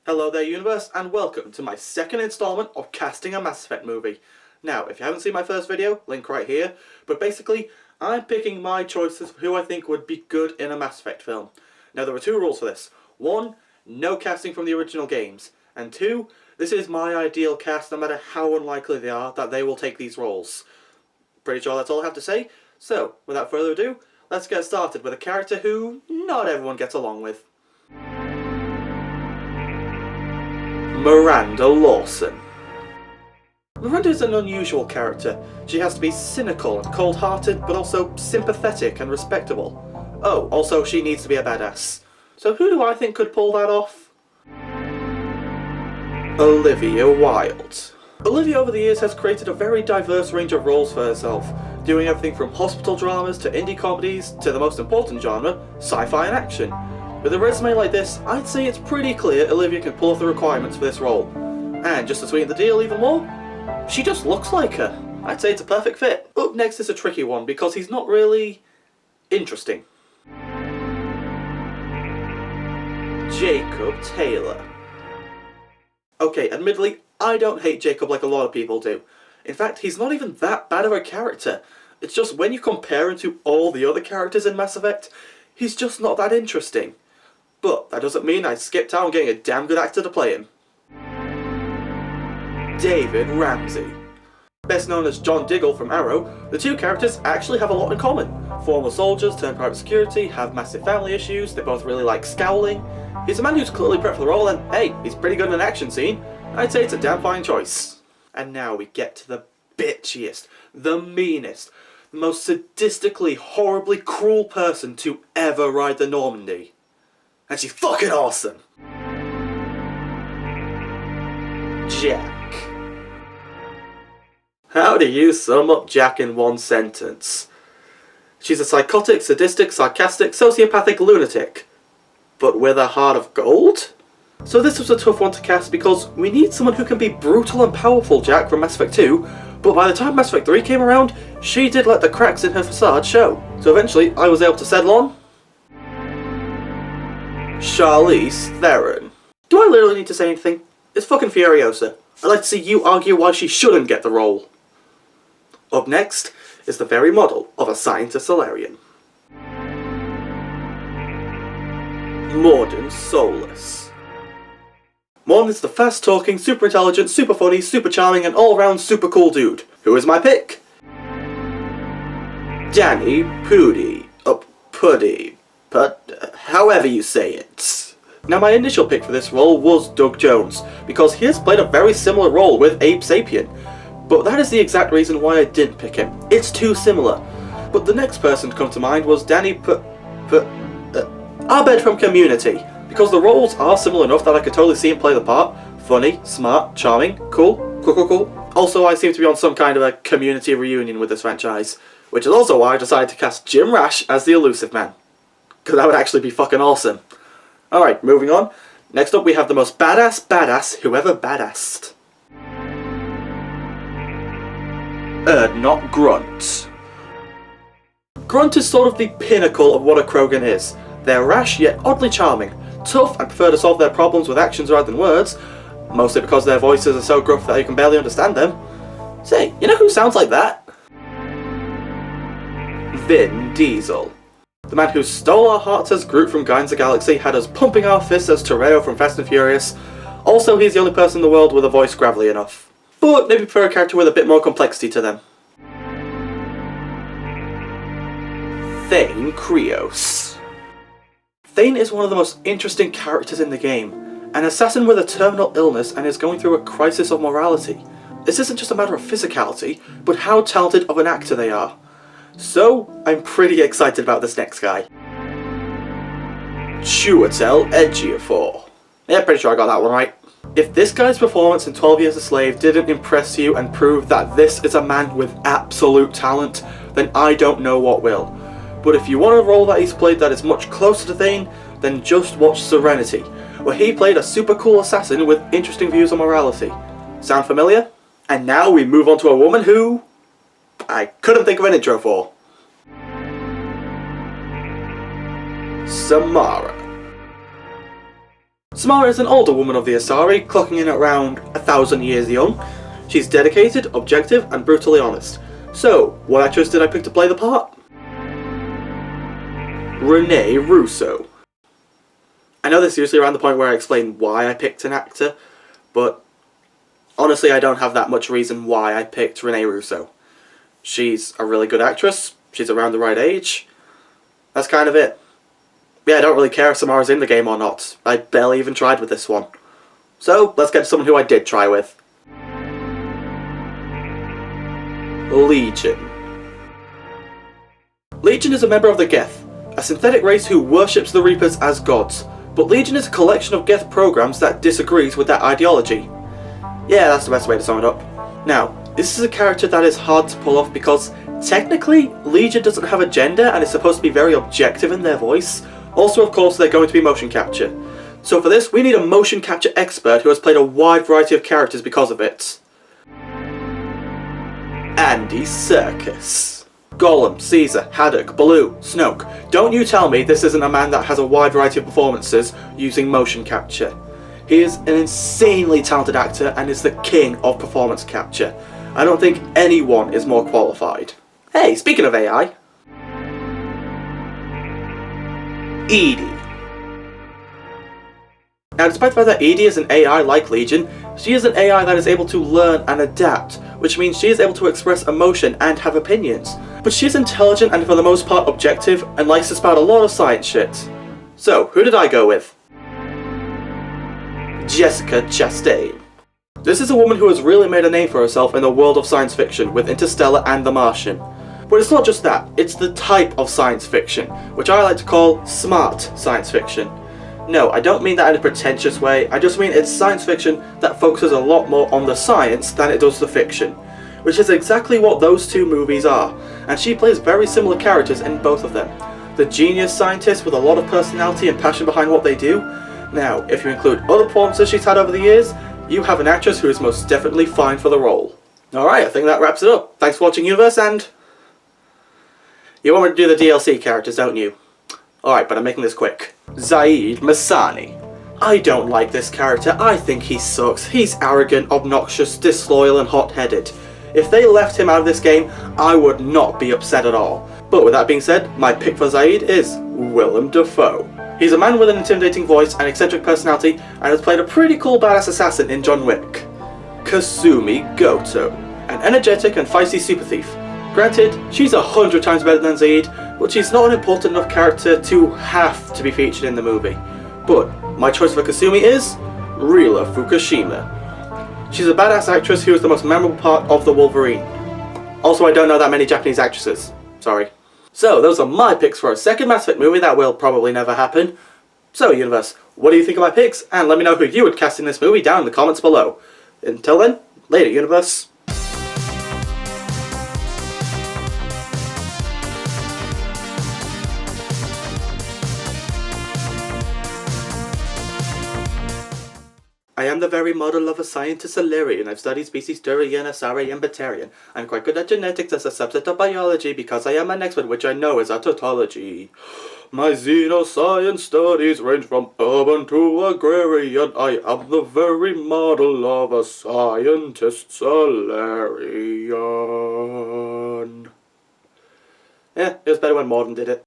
Hello there universe, and welcome to my second installment of casting a Mass Effect movie. Now, if you haven't seen my first video, link right here, but basically, I'm picking my choices for who I think would be good in a Mass Effect film. Now, there are two rules for this. One, no casting from the original games. And two, this is my ideal cast, no matter how unlikely they are that they will take these roles. Pretty sure that's all I have to say. So, without further ado, let's get started with a character who not everyone gets along with. Miranda Lawson. Miranda is an unusual character. She has to be cynical and cold-hearted, but also sympathetic and respectable. Oh, also she needs to be a badass. So who do I think could pull that off? Olivia Wilde. Olivia over the years has created a very diverse range of roles for herself, doing everything from hospital dramas to indie comedies to the most important genre, sci-fi and action. With a resume like this, I'd say it's pretty clear Olivia can pull off the requirements for this role. And just to sweeten the deal even more, she just looks like her. I'd say it's a perfect fit. Up next is a tricky one because he's not really interesting. Jacob Taylor. Okay, admittedly, I don't hate Jacob like a lot of people do. In fact, he's not even that bad of a character. It's just when you compare him to all the other characters in Mass Effect, he's just not that interesting. But that doesn't mean I skipped out on getting a damn good actor to play him. David Ramsey. Best known as John Diggle from Arrow, the two characters actually have a lot in common. Former soldiers turned private security, have massive family issues, they both really like scowling. He's a man who's clearly prepped for the role, and hey, he's pretty good in an action scene. I'd say it's a damn fine choice. And now we get to the bitchiest, the meanest, the most sadistically, horribly cruel person to ever ride the Normandy. And she's fucking awesome! Jack. How do you sum up Jack in one sentence? She's a psychotic, sadistic, sarcastic, sociopathic lunatic. But with a heart of gold? So this was a tough one to cast because we need someone who can be brutal and powerful Jack from Mass Effect 2, but by the time Mass Effect 3 came around, she did let the cracks in her facade show. So eventually, I was able to settle on Charlize Theron. Do I literally need to say anything? It's fucking Furiosa. I'd like to see you argue why she shouldn't get the role. Up next is the very model of a scientist Solarian. Mordin Solus. Mordin is the fast-talking, super intelligent, super funny, super charming, and all-round super cool dude. Who is my pick? DannyBReviews. Pudi. However you say it. Now my initial pick for this role was Doug Jones, because he has played a very similar role with Abe Sapien. But that is the exact reason why I didn't pick him. It's too similar. But the next person to come to mind was Abed from Community, because the roles are similar enough that I could totally see him play the part. Funny, smart, charming, cool. Also, I seem to be on some kind of a Community reunion with this franchise, which is also why I decided to cast Jim Rash as the Elusive Man, because that would actually be fucking awesome. Alright, moving on. Next up we have the most badass whoever badassed. Urdnot Grunt. Grunt is sort of the pinnacle of what a Krogan is. They're rash yet oddly charming, tough and prefer to solve their problems with actions rather than words, mostly because their voices are so gruff that you can barely understand them. Say, you know who sounds like that? Vin Diesel. The man who stole our hearts as Groot from Guardians of the Galaxy, had us pumping our fists as Toretto from Fast and Furious. Also, he's the only person in the world with a voice gravelly enough. But maybe prefer a character with a bit more complexity to them. Thane Krios. Thane is one of the most interesting characters in the game, an assassin with a terminal illness and is going through a crisis of morality. This isn't just a matter of physicality, but how talented of an actor they are. So, I'm pretty excited about this next guy. Chiwetel Ejiofor. Yeah, pretty sure I got that one right. If this guy's performance in 12 Years a Slave didn't impress you and prove that this is a man with absolute talent, then I don't know what will. But if you want a role that he's played that is much closer to Thane, then just watch Serenity, where he played a super cool assassin with interesting views on morality. Sound familiar? And now we move on to a woman who I couldn't think of an intro for. Samara. Samara is an older woman of the Asari, clocking in at around 1,000 years young. She's dedicated, objective, and brutally honest. So, what actress did I pick to play the part? Rene Russo. I know this is usually around the point where I explain why I picked an actor, but honestly I don't have that much reason why I picked Rene Russo. She's a really good actress, she's around the right age, that's kind of it. Yeah, I don't really care if Samara's in the game or not, I barely even tried with this one. So, let's get to someone who I did try with. Legion. Legion is a member of the Geth, a synthetic race who worships the Reapers as gods, but Legion is a collection of Geth programs that disagrees with that ideology. Yeah, that's the best way to sum it up. Now, this is a character that is hard to pull off because technically Legion doesn't have a gender and is supposed to be very objective in their voice. Also, of course, they're going to be motion capture. So for this, we need a motion capture expert who has played a wide variety of characters because of it. Andy Serkis. Gollum, Caesar, Haddock, Baloo, Snoke. Don't you tell me this isn't a man that has a wide variety of performances using motion capture. He is an insanely talented actor and is the king of performance capture. I don't think anyone is more qualified. Hey, speaking of AI. Edie. Now, despite the fact that Edie is an AI like Legion, she is an AI that is able to learn and adapt, which means she is able to express emotion and have opinions. But she is intelligent and for the most part objective and likes to spout a lot of science shit. So, who did I go with? Jessica Chastain. This is a woman who has really made a name for herself in the world of science fiction with Interstellar and The Martian. But it's not just that, it's the type of science fiction, which I like to call smart science fiction. No, I don't mean that in a pretentious way, I just mean it's science fiction that focuses a lot more on the science than it does the fiction. Which is exactly what those two movies are, and she plays very similar characters in both of them. The genius scientist with a lot of personality and passion behind what they do. Now, if you include other performances she's had over the years, you have an actress who is most definitely fine for the role. Alright, I think that wraps it up. Thanks for watching, Universe, and you want me to do the DLC characters, don't you? Alright, but I'm making this quick. Zaid Masani. I don't like this character, I think he sucks. He's arrogant, obnoxious, disloyal and hot-headed. If they left him out of this game, I would not be upset at all. But with that being said, my pick for Zaid is Willem Dafoe. He's a man with an intimidating voice and eccentric personality and has played a pretty cool badass assassin in John Wick. Kasumi Goto. An energetic and feisty super thief. Granted, she's 100 times better than Zaid, but she's not an important enough character to have to be featured in the movie. But my choice for Kasumi is Rila Fukushima. She's a badass actress who is the most memorable part of the Wolverine. Also, I don't know that many Japanese actresses. Sorry. So, those are my picks for a second Mass Effect movie that will probably never happen. So, Universe, what do you think of my picks? And let me know who you would cast in this movie down in the comments below. Until then, later, Universe. I am the very model of a scientist Illyrian. I've studied species Turian, Asari, and Batarian. I'm quite good at genetics as a subset of biology because I am an expert which I know is a tautology. My xenoscience studies range from urban to agrarian. I am the very model of a scientist Solarian. Yeah, it was better when Morden did it.